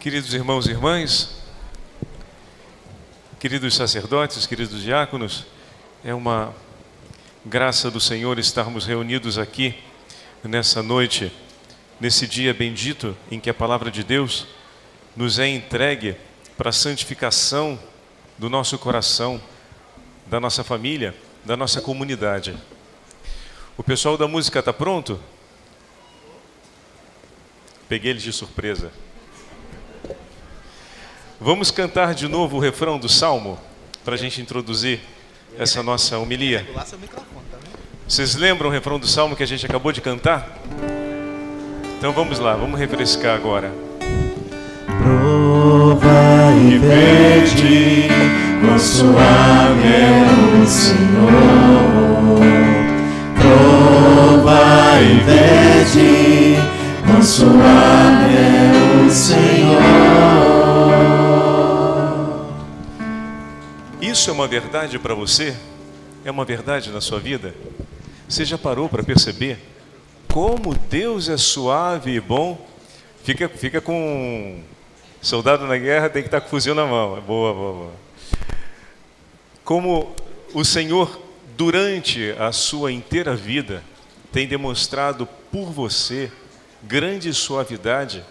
Queridos irmãos e irmãs, queridos sacerdotes, queridos diáconos, é uma graça do Senhor estarmos reunidos aqui nessa noite, nesse dia bendito em que a palavra de Deus nos é entregue para a santificação do nosso coração, da nossa família, da nossa comunidade. O pessoal da música está pronto? Peguei eles de surpresa. Vamos cantar de novo o refrão do Salmo, para a gente introduzir essa nossa homilia. Vocês lembram o refrão do Salmo que a gente acabou de cantar? Então vamos lá, vamos refrescar agora. Prova e vede, quão suave é o Senhor. Prova e vede, quão suave é o Senhor. Isso é uma verdade para você? É uma verdade na sua vida? Você já parou para perceber como Deus é suave e bom? Fica com... Soldado na guerra tem que estar com o fuzil na mão. Boa, boa, boa. Como o Senhor, durante a sua inteira vida, tem demonstrado por você grande suavidade,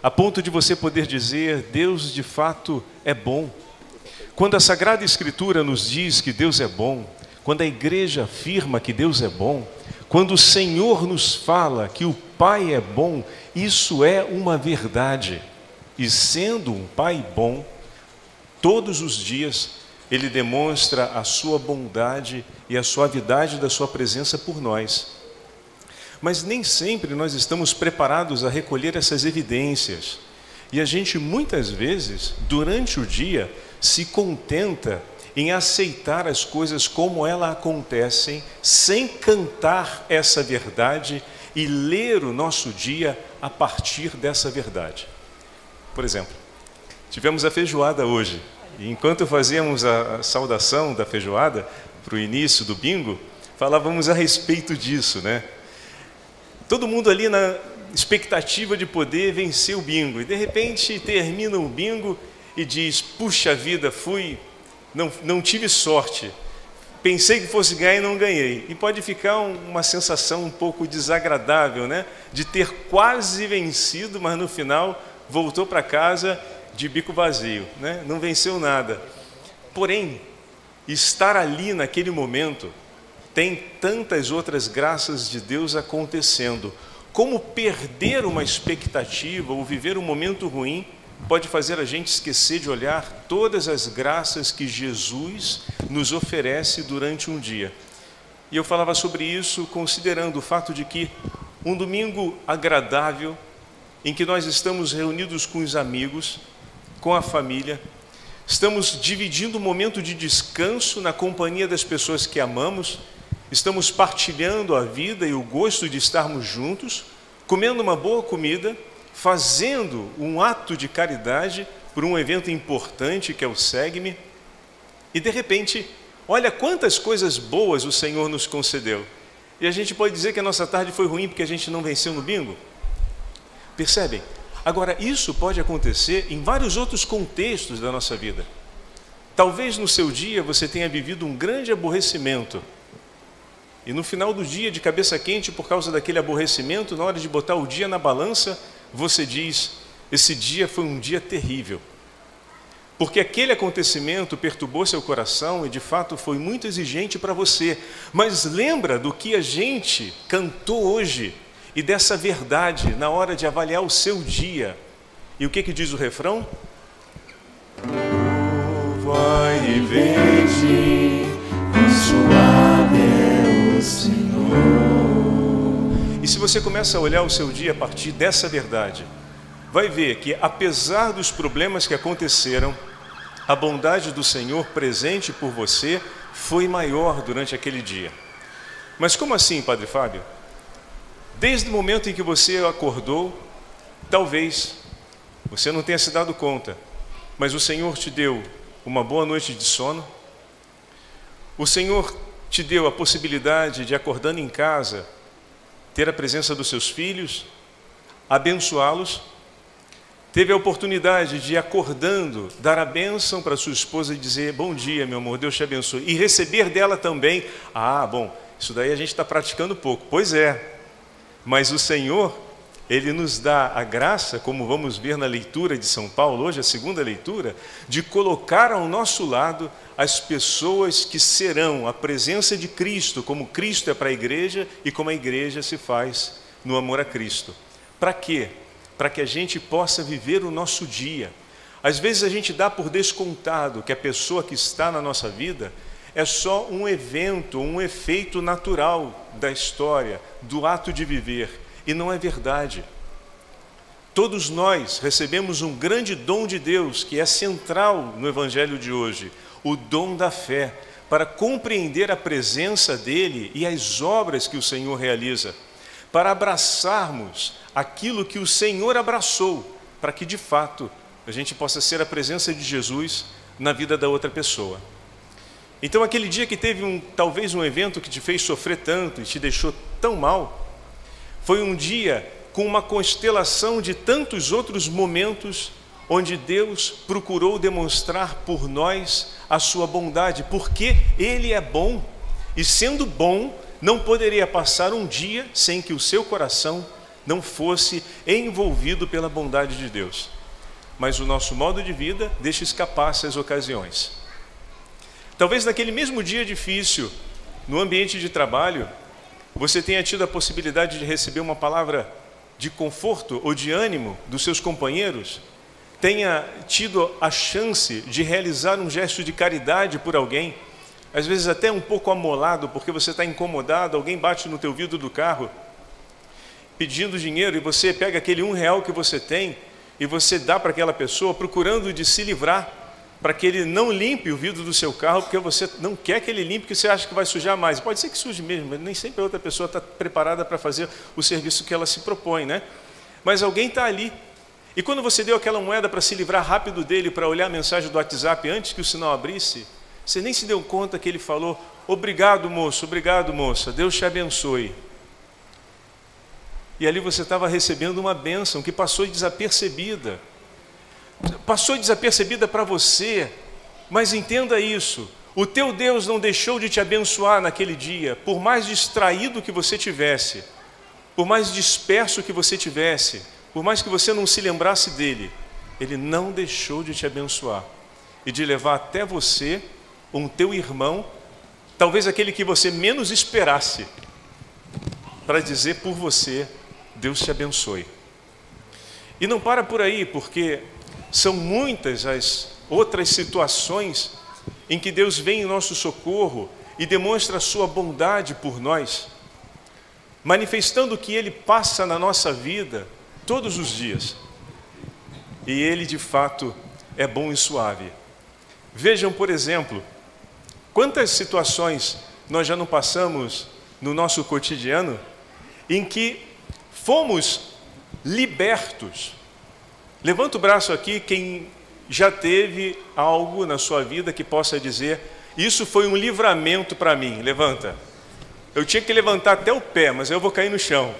a ponto de você poder dizer, Deus de fato é bom. Quando a Sagrada Escritura nos diz que Deus é bom, quando a igreja afirma que Deus é bom, quando o Senhor nos fala que o Pai é bom, isso é uma verdade. E sendo um Pai bom, todos os dias Ele demonstra a sua bondade e a suavidade da sua presença por nós. Mas nem sempre nós estamos preparados a recolher essas evidências. E a gente muitas vezes, durante o dia, se contenta em aceitar as coisas como elas acontecem, sem cantar essa verdade e ler o nosso dia a partir dessa verdade. Por exemplo, tivemos a feijoada hoje, e enquanto fazíamos a saudação da feijoada, para o início do bingo, falávamos a respeito disso, né? Todo mundo ali na expectativa de poder vencer o bingo, e de repente termina o bingo e diz, puxa vida, não tive sorte, pensei que fosse ganhar e não ganhei. E pode ficar uma sensação um pouco desagradável, né? De ter quase vencido, mas no final voltou para casa de bico vazio, né? Não venceu nada. Porém, estar ali naquele momento tem tantas outras graças de Deus acontecendo. Como perder uma expectativa ou viver um momento ruim pode fazer a gente esquecer de olhar todas as graças que Jesus nos oferece durante um dia. E eu falava sobre isso considerando o fato de que um domingo agradável, em que nós estamos reunidos com os amigos, com a família, estamos dividindo um momento de descanso na companhia das pessoas que amamos, estamos partilhando a vida e o gosto de estarmos juntos, comendo uma boa comida, fazendo um ato de caridade por um evento importante que é o Segue-me, e de repente, olha quantas coisas boas o Senhor nos concedeu. E a gente pode dizer que a nossa tarde foi ruim porque a gente não venceu no bingo? Percebem? Agora, isso pode acontecer em vários outros contextos da nossa vida. Talvez no seu dia você tenha vivido um grande aborrecimento, e no final do dia, de cabeça quente, por causa daquele aborrecimento, na hora de botar o dia na balança, você diz, esse dia foi um dia terrível. Porque aquele acontecimento perturbou seu coração e de fato foi muito exigente para você. Mas lembra do que a gente cantou hoje e dessa verdade na hora de avaliar o seu dia. E o que diz o refrão? Vai e vede, quão suave é o Senhor. E se você começa a olhar o seu dia a partir dessa verdade, vai ver que apesar dos problemas que aconteceram, a bondade do Senhor presente por você foi maior durante aquele dia. Mas como assim, Padre Fábio? Desde o momento em que você acordou, talvez você não tenha se dado conta, mas o Senhor te deu uma boa noite de sono, o Senhor te deu a possibilidade de, acordando em casa, ter a presença dos seus filhos, abençoá-los, teve a oportunidade de, acordando, dar a bênção para sua esposa e dizer: bom dia, meu amor, Deus te abençoe. E receber dela também: ah, bom, isso daí a gente está praticando pouco. Pois é, mas o Senhor, Ele nos dá a graça, como vamos ver na leitura de São Paulo, hoje a segunda leitura, de colocar ao nosso lado as pessoas que serão a presença de Cristo, como Cristo é para a igreja e como a igreja se faz no amor a Cristo. Para quê? Para que a gente possa viver o nosso dia. Às vezes a gente dá por descontado que a pessoa que está na nossa vida é só um evento, um efeito natural da história, do ato de viver. E não é verdade. Todos nós recebemos um grande dom de Deus, que é central no Evangelho de hoje, o dom da fé, para compreender a presença dEle e as obras que o Senhor realiza, para abraçarmos aquilo que o Senhor abraçou, para que de fato a gente possa ser a presença de Jesus na vida da outra pessoa. Então aquele dia que teve talvez um evento que te fez sofrer tanto e te deixou tão mal, foi um dia com uma constelação de tantos outros momentos onde Deus procurou demonstrar por nós a sua bondade, porque Ele é bom, e sendo bom, não poderia passar um dia sem que o seu coração não fosse envolvido pela bondade de Deus. Mas o nosso modo de vida deixa escapar essas ocasiões. Talvez naquele mesmo dia difícil, no ambiente de trabalho, você tenha tido a possibilidade de receber uma palavra de conforto ou de ânimo dos seus companheiros, tenha tido a chance de realizar um gesto de caridade por alguém, às vezes até um pouco amolado, porque você está incomodado, alguém bate no teu vidro do carro, pedindo dinheiro, e você pega aquele R$1 que você tem, e você dá para aquela pessoa, procurando de se livrar, para que ele não limpe o vidro do seu carro, porque você não quer que ele limpe, porque você acha que vai sujar mais. Pode ser que suje mesmo, mas nem sempre a outra pessoa está preparada para fazer o serviço que ela se propõe, né? Mas alguém está ali. E quando você deu aquela moeda para se livrar rápido dele, para olhar a mensagem do WhatsApp antes que o sinal abrisse, você nem se deu conta que ele falou: obrigado, moço, obrigado, moça, Deus te abençoe. E ali você estava recebendo uma bênção que passou desapercebida. Passou desapercebida para você, mas entenda isso: o teu Deus não deixou de te abençoar naquele dia, por mais distraído que você tivesse, por mais disperso que você tivesse, por mais que você não se lembrasse dele, Ele não deixou de te abençoar e de levar até você um teu irmão, talvez aquele que você menos esperasse, para dizer por você: Deus te abençoe. E não para por aí, porque são muitas as outras situações em que Deus vem em nosso socorro e demonstra a sua bondade por nós, manifestando que Ele passa na nossa vida todos os dias. E Ele, de fato, é bom e suave. Vejam, por exemplo, quantas situações nós já não passamos no nosso cotidiano em que fomos libertos. Levanta o braço aqui quem já teve algo na sua vida que possa dizer: isso foi um livramento para mim. Levanta. Eu tinha que levantar até o pé, mas eu vou cair no chão.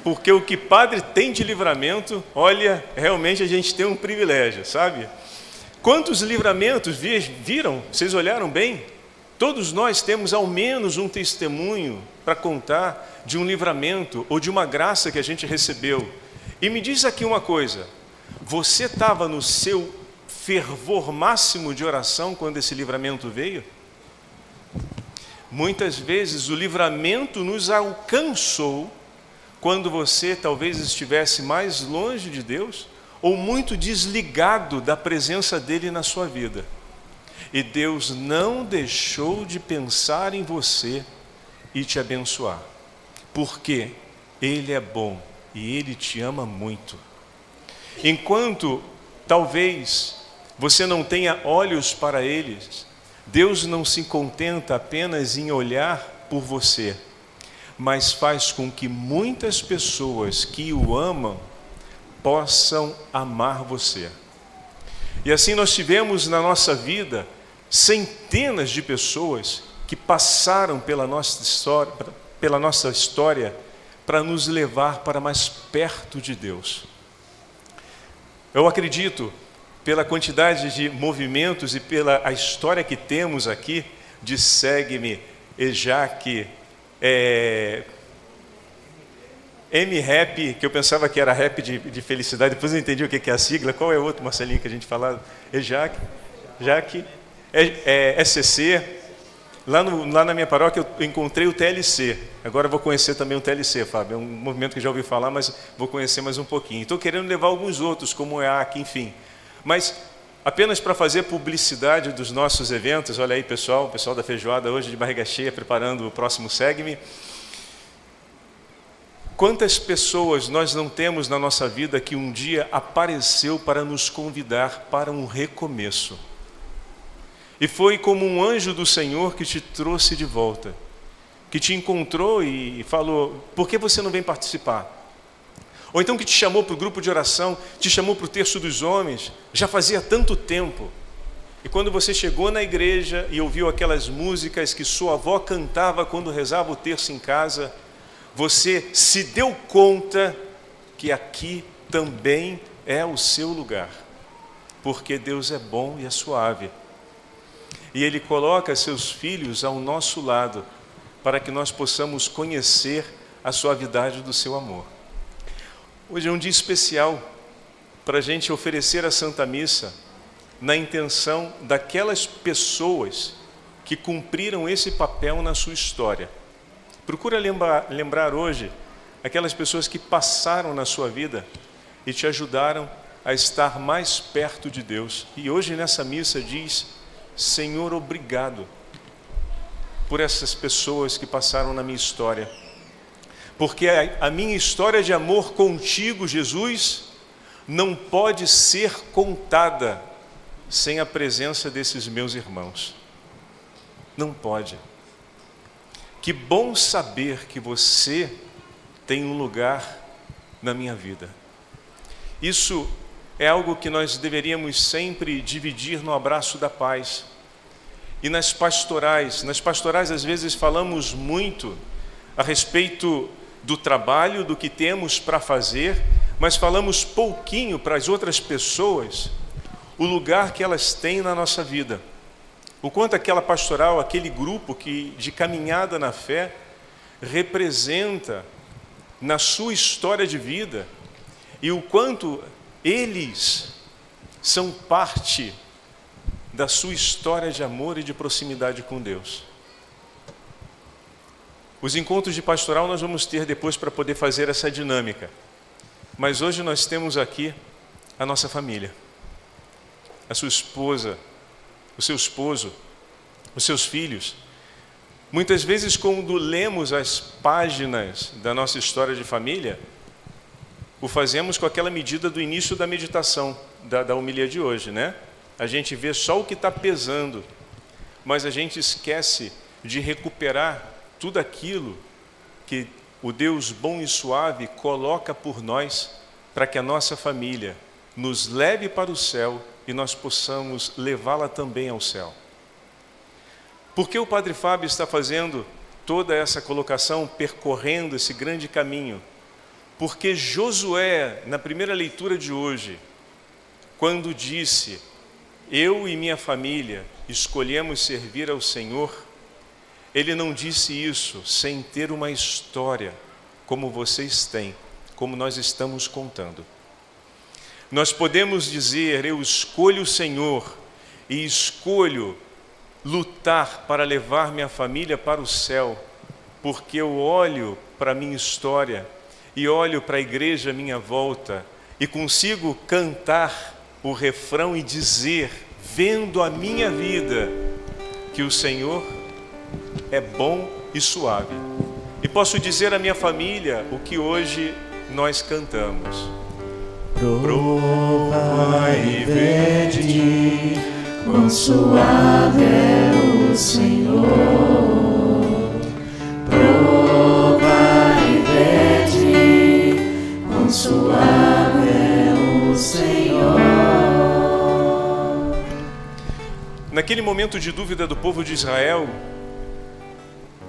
Porque o que padre tem de livramento, olha, realmente a gente tem um privilégio, sabe? Quantos livramentos viram? Vocês olharam bem? Todos nós temos ao menos um testemunho para contar de um livramento ou de uma graça que a gente recebeu. E me diz aqui uma coisa: você estava no seu fervor máximo de oração quando esse livramento veio? Muitas vezes o livramento nos alcançou quando você talvez estivesse mais longe de Deus ou muito desligado da presença dele na sua vida. E Deus não deixou de pensar em você e te abençoar, porque Ele é bom e Ele te ama muito. Enquanto talvez você não tenha olhos para eles, Deus não se contenta apenas em olhar por você, mas faz com que muitas pessoas que o amam possam amar você. E assim nós tivemos na nossa vida centenas de pessoas que passaram pela nossa história para nos levar para mais perto de Deus. Eu acredito, pela quantidade de movimentos e pela a história que temos aqui, de Segue-me, EJAC, M-Rap, que eu pensava que era rap de felicidade, depois eu entendi o que é a sigla. Qual é o outro, Marcelinho, que a gente falava? EJAC, SCC. Lá na minha paróquia eu encontrei o TLC. Agora eu vou conhecer também o TLC, Fábio. É um movimento que já ouvi falar, mas vou conhecer mais um pouquinho. Estou querendo levar alguns outros, como o EAC, enfim. Mas apenas para fazer publicidade dos nossos eventos, olha aí, pessoal, o pessoal da feijoada hoje de barriga cheia, preparando o próximo Segue-me. Quantas pessoas nós não temos na nossa vida que um dia apareceu para nos convidar para um recomeço? E foi como um anjo do Senhor que te trouxe de volta, que te encontrou e falou, por que você não vem participar? Ou então que te chamou para o grupo de oração, te chamou para o terço dos homens, já fazia tanto tempo. E quando você chegou na igreja e ouviu aquelas músicas que sua avó cantava quando rezava o terço em casa, você se deu conta que aqui também é o seu lugar, porque Deus é bom e é suave. E Ele coloca seus filhos ao nosso lado, para que nós possamos conhecer a suavidade do seu amor. Hoje é um dia especial para a gente oferecer a Santa Missa na intenção daquelas pessoas que cumpriram esse papel na sua história. Procura lembrar hoje aquelas pessoas que passaram na sua vida e te ajudaram a estar mais perto de Deus. E hoje nessa missa diz, Senhor, obrigado por essas pessoas que passaram na minha história. Porque a minha história de amor contigo, Jesus, não pode ser contada sem a presença desses meus irmãos. Não pode. Que bom saber que você tem um lugar na minha vida. Isso é algo que nós deveríamos sempre dividir no abraço da paz. E nas pastorais às vezes falamos muito a respeito do trabalho, do que temos para fazer, mas falamos pouquinho para as outras pessoas o lugar que elas têm na nossa vida. O quanto aquela pastoral, aquele grupo de caminhada na fé, representa na sua história de vida e o quanto eles são parte da sua história de amor e de proximidade com Deus. Os encontros de pastoral nós vamos ter depois para poder fazer essa dinâmica. Mas hoje nós temos aqui a nossa família, a sua esposa, o seu esposo, os seus filhos. Muitas vezes, quando lemos as páginas da nossa história de família, o fazemos com aquela medida do início da meditação, da homilia de hoje, né? A gente vê só o que está pesando, mas a gente esquece de recuperar tudo aquilo que o Deus bom e suave coloca por nós, para que a nossa família nos leve para o céu e nós possamos levá-la também ao céu. Por que o Padre Fábio está fazendo toda essa colocação, percorrendo esse grande caminho? Porque Josué, na primeira leitura de hoje, quando disse, eu e minha família escolhemos servir ao Senhor, ele não disse isso sem ter uma história como vocês têm, como nós estamos contando. Nós podemos dizer, eu escolho o Senhor e escolho lutar para levar minha família para o céu, porque eu olho para a minha história e olho para a igreja à minha volta e consigo cantar o refrão e dizer, vendo a minha vida, que o Senhor é bom e suave. E posso dizer à minha família o que hoje nós cantamos. Prova e vede, quão suave é o Senhor. Prova e vede, quão suave é o Senhor. Naquele momento de dúvida do povo de Israel,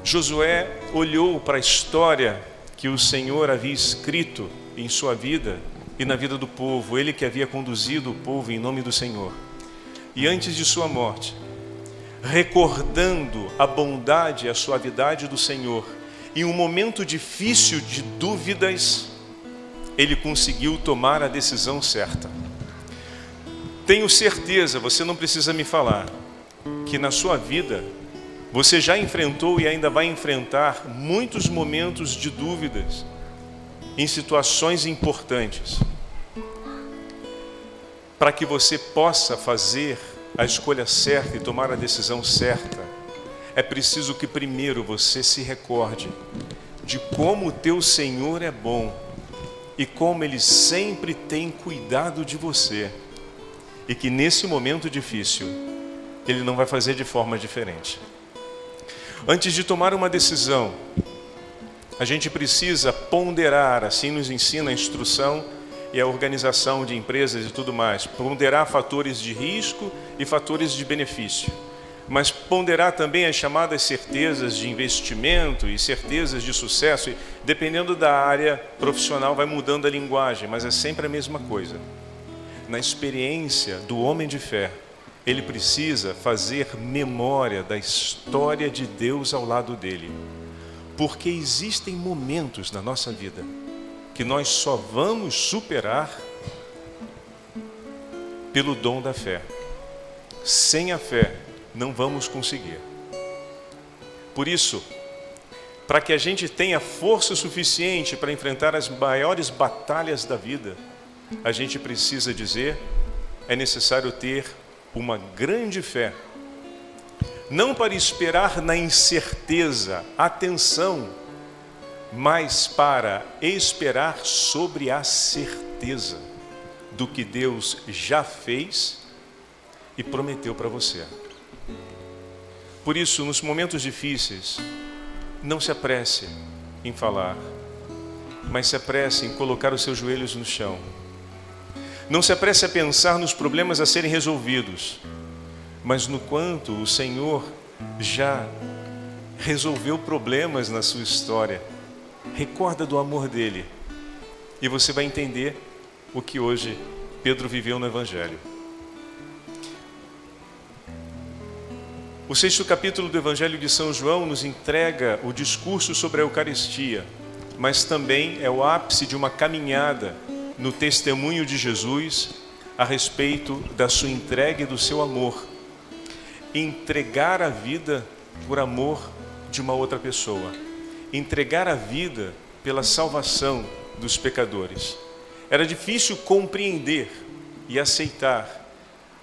Josué olhou para a história que o Senhor havia escrito em sua vida e na vida do povo, ele que havia conduzido o povo em nome do Senhor. E antes de sua morte, recordando a bondade e a suavidade do Senhor, em um momento difícil de dúvidas, ele conseguiu tomar a decisão certa. Tenho certeza, você não precisa me falar, que na sua vida você já enfrentou e ainda vai enfrentar muitos momentos de dúvidas em situações importantes. Para que você possa fazer a escolha certa e tomar a decisão certa, é preciso que primeiro você se recorde de como o teu Senhor é bom e como Ele sempre tem cuidado de você, e que nesse momento difícil Ele não vai fazer de forma diferente. Antes de tomar uma decisão, a gente precisa ponderar, assim nos ensina a instrução e a organização de empresas e tudo mais, ponderar fatores de risco e fatores de benefício, mas ponderar também as chamadas certezas de investimento e certezas de sucesso, e dependendo da área profissional vai mudando a linguagem, mas é sempre a mesma coisa. Na experiência do homem de fé, ele precisa fazer memória da história de Deus ao lado dele, porque existem momentos na nossa vida que nós só vamos superar pelo dom da fé. Sem a fé, não vamos conseguir. Por isso, para que a gente tenha força suficiente para enfrentar as maiores batalhas da vida, a gente precisa dizer, é necessário ter uma grande fé. Não para esperar na incerteza, atenção, mas para esperar sobre a certeza do que Deus já fez e prometeu para você. Por isso, nos momentos difíceis, não se apresse em falar, mas se apresse em colocar os seus joelhos no chão. Não se apresse a pensar nos problemas a serem resolvidos, mas no quanto o Senhor já resolveu problemas na sua história. Recorda do amor dele e você vai entender o que hoje Pedro viveu no Evangelho. O 6º capítulo do Evangelho de São João nos entrega o discurso sobre a Eucaristia, mas também é o ápice de uma caminhada no testemunho de Jesus a respeito da sua entrega e do seu amor. Entregar a vida por amor de uma outra pessoa. Entregar a vida pela salvação dos pecadores. Era difícil compreender e aceitar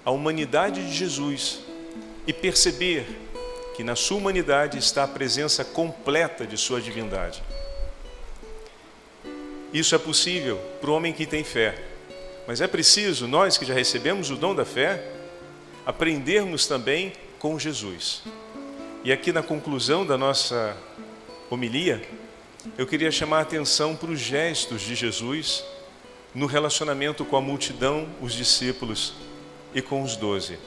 a humanidade de Jesus e perceber que na sua humanidade está a presença completa de sua divindade. Isso é possível para o homem que tem fé, mas é preciso, nós que já recebemos o dom da fé, aprendermos também com Jesus. E aqui na conclusão da nossa homilia, eu queria chamar a atenção para os gestos de Jesus no relacionamento com a multidão, os discípulos e com os 12.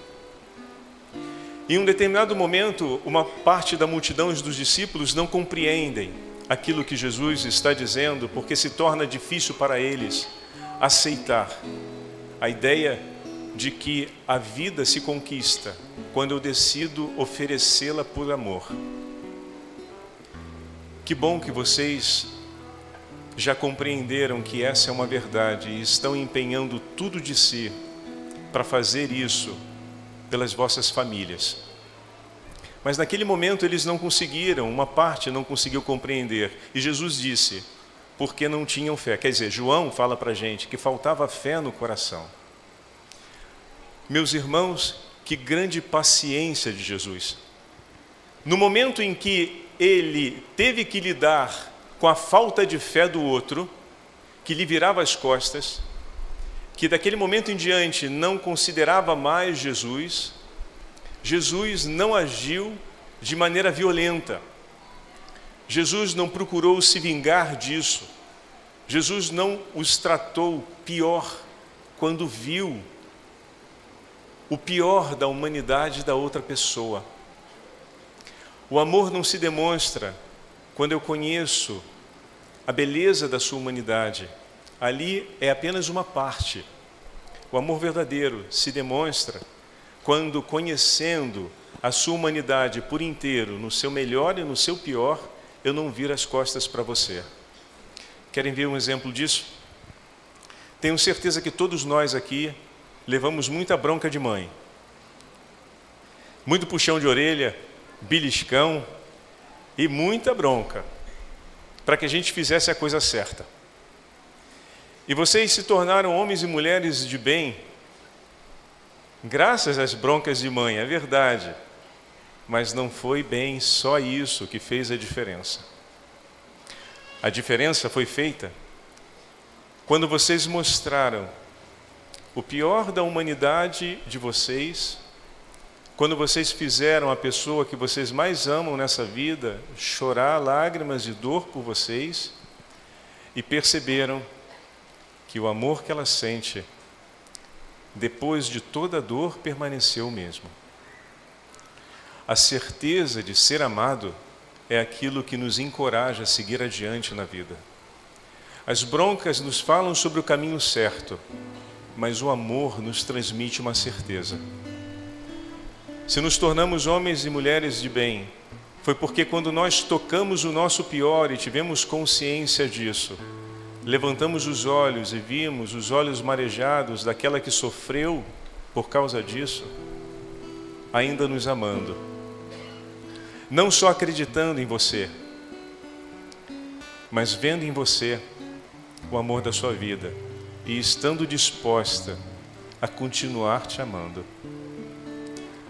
Em um determinado momento, uma parte da multidão e dos discípulos não compreendem aquilo que Jesus está dizendo, porque se torna difícil para eles aceitar a ideia de que a vida se conquista quando eu decido oferecê-la por amor. Que bom que vocês já compreenderam que essa é uma verdade e estão empenhando tudo de si para fazer isso pelas vossas famílias. Mas naquele momento eles não conseguiram, uma parte não conseguiu compreender. E Jesus disse, porque não tinham fé. Quer dizer, João fala para a gente que faltava fé no coração. Meus irmãos, que grande paciência de Jesus. No momento em que ele teve que lidar com a falta de fé do outro, que lhe virava as costas, que daquele momento em diante não considerava mais Jesus, Jesus não agiu de maneira violenta. Jesus não procurou se vingar disso. Jesus não os tratou pior quando viu o pior da humanidade da outra pessoa. O amor não se demonstra quando eu conheço a beleza da sua humanidade, ali é apenas uma parte. O amor verdadeiro se demonstra quando, conhecendo a sua humanidade por inteiro, no seu melhor e no seu pior, eu não viro as costas para você. Querem ver um exemplo disso? Tenho certeza que todos nós aqui levamos muita bronca de mãe. Muito puxão de orelha, beliscão e muita bronca para que a gente fizesse a coisa certa. E vocês se tornaram homens e mulheres de bem graças às broncas de mãe, é verdade. Mas não foi bem só isso que fez a diferença. A diferença foi feita quando vocês mostraram o pior da humanidade de vocês, quando vocês fizeram a pessoa que vocês mais amam nessa vida chorar lágrimas de dor por vocês e perceberam que o amor que ela sente, depois de toda a dor, permaneceu o mesmo. A certeza de ser amado é aquilo que nos encoraja a seguir adiante na vida. As broncas nos falam sobre o caminho certo, mas o amor nos transmite uma certeza. Se nos tornamos homens e mulheres de bem, foi porque quando nós tocamos o nosso pior e tivemos consciência disso, levantamos os olhos e vimos os olhos marejados daquela que sofreu por causa disso, ainda nos amando. Não só acreditando em você, mas vendo em você o amor da sua vida e estando disposta a continuar te amando.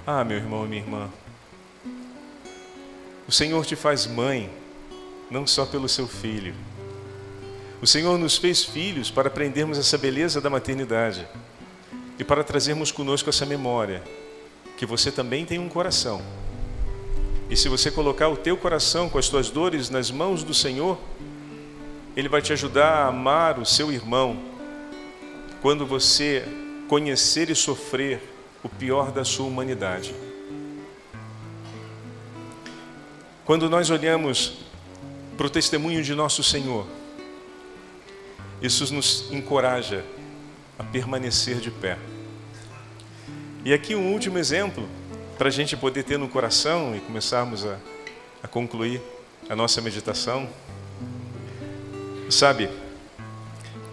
Ah, meu irmão e minha irmã, o Senhor te faz mãe, não só pelo seu filho. O Senhor nos fez filhos para aprendermos essa beleza da maternidade e para trazermos conosco essa memória, que você também tem um coração. E se você colocar o teu coração com as tuas dores nas mãos do Senhor, Ele vai te ajudar a amar o seu irmão quando você conhecer e sofrer o pior da sua humanidade. Quando nós olhamos para o testemunho de nosso Senhor, isso nos encoraja a permanecer de pé. E aqui um último exemplo, para a gente poder ter no coração e começarmos a concluir a nossa meditação. Sabe,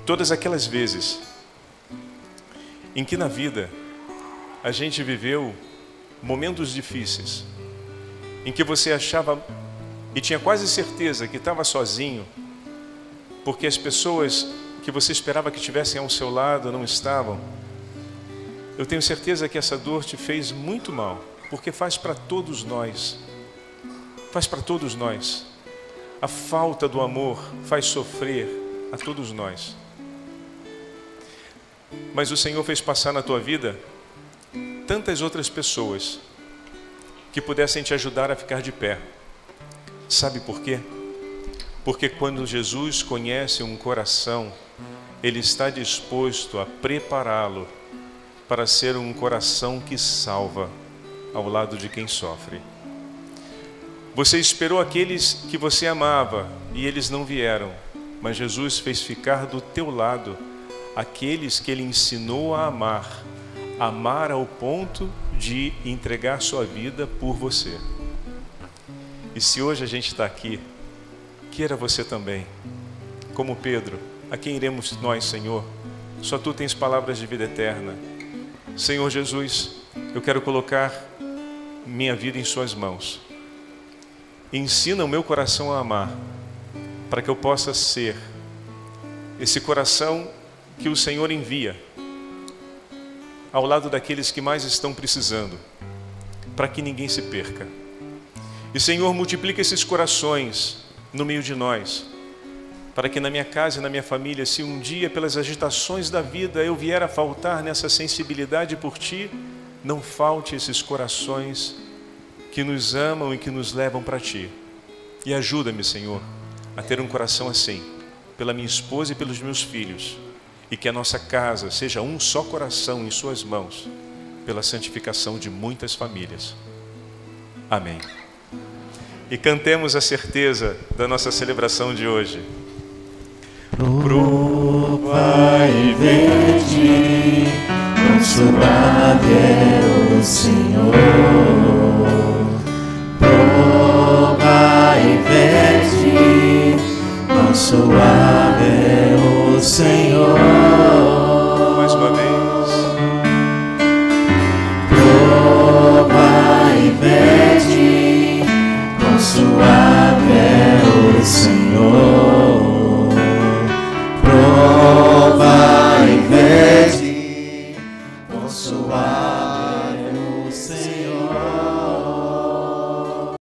todas aquelas vezes em que na vida a gente viveu momentos difíceis, em que você achava e tinha quase certeza que estava sozinho, porque as pessoas que você esperava que estivessem ao seu lado não estavam, eu tenho certeza que essa dor te fez muito mal, porque faz para todos nós. Faz para todos nós. A falta do amor faz sofrer a todos nós. Mas o Senhor fez passar na tua vida tantas outras pessoas que pudessem te ajudar a ficar de pé. Sabe por quê? Porque quando Jesus conhece um coração, Ele está disposto a prepará-lo para ser um coração que salva ao lado de quem sofre. Você esperou aqueles que você amava e eles não vieram, mas Jesus fez ficar do teu lado aqueles que Ele ensinou a amar ao ponto de entregar sua vida por você. E se hoje a gente está aqui, queira você também, como Pedro, a quem iremos nós, Senhor? Só Tu tens palavras de vida eterna. Senhor Jesus, eu quero colocar minha vida em Suas mãos. Ensina o meu coração a amar, para que eu possa ser esse coração que o Senhor envia ao lado daqueles que mais estão precisando, para que ninguém se perca. E Senhor, multiplica esses corações no meio de nós, para que na minha casa e na minha família, se um dia pelas agitações da vida eu vier a faltar nessa sensibilidade por Ti, não falte esses corações que nos amam e que nos levam para Ti. E ajuda-me, Senhor, a ter um coração assim, pela minha esposa e pelos meus filhos, e que a nossa casa seja um só coração em Suas mãos, pela santificação de muitas famílias. Amém. E cantemos a certeza da nossa celebração de hoje. Provar Prova e vede, quão suave é o Senhor. Prova e vede, quão suave é o Senhor.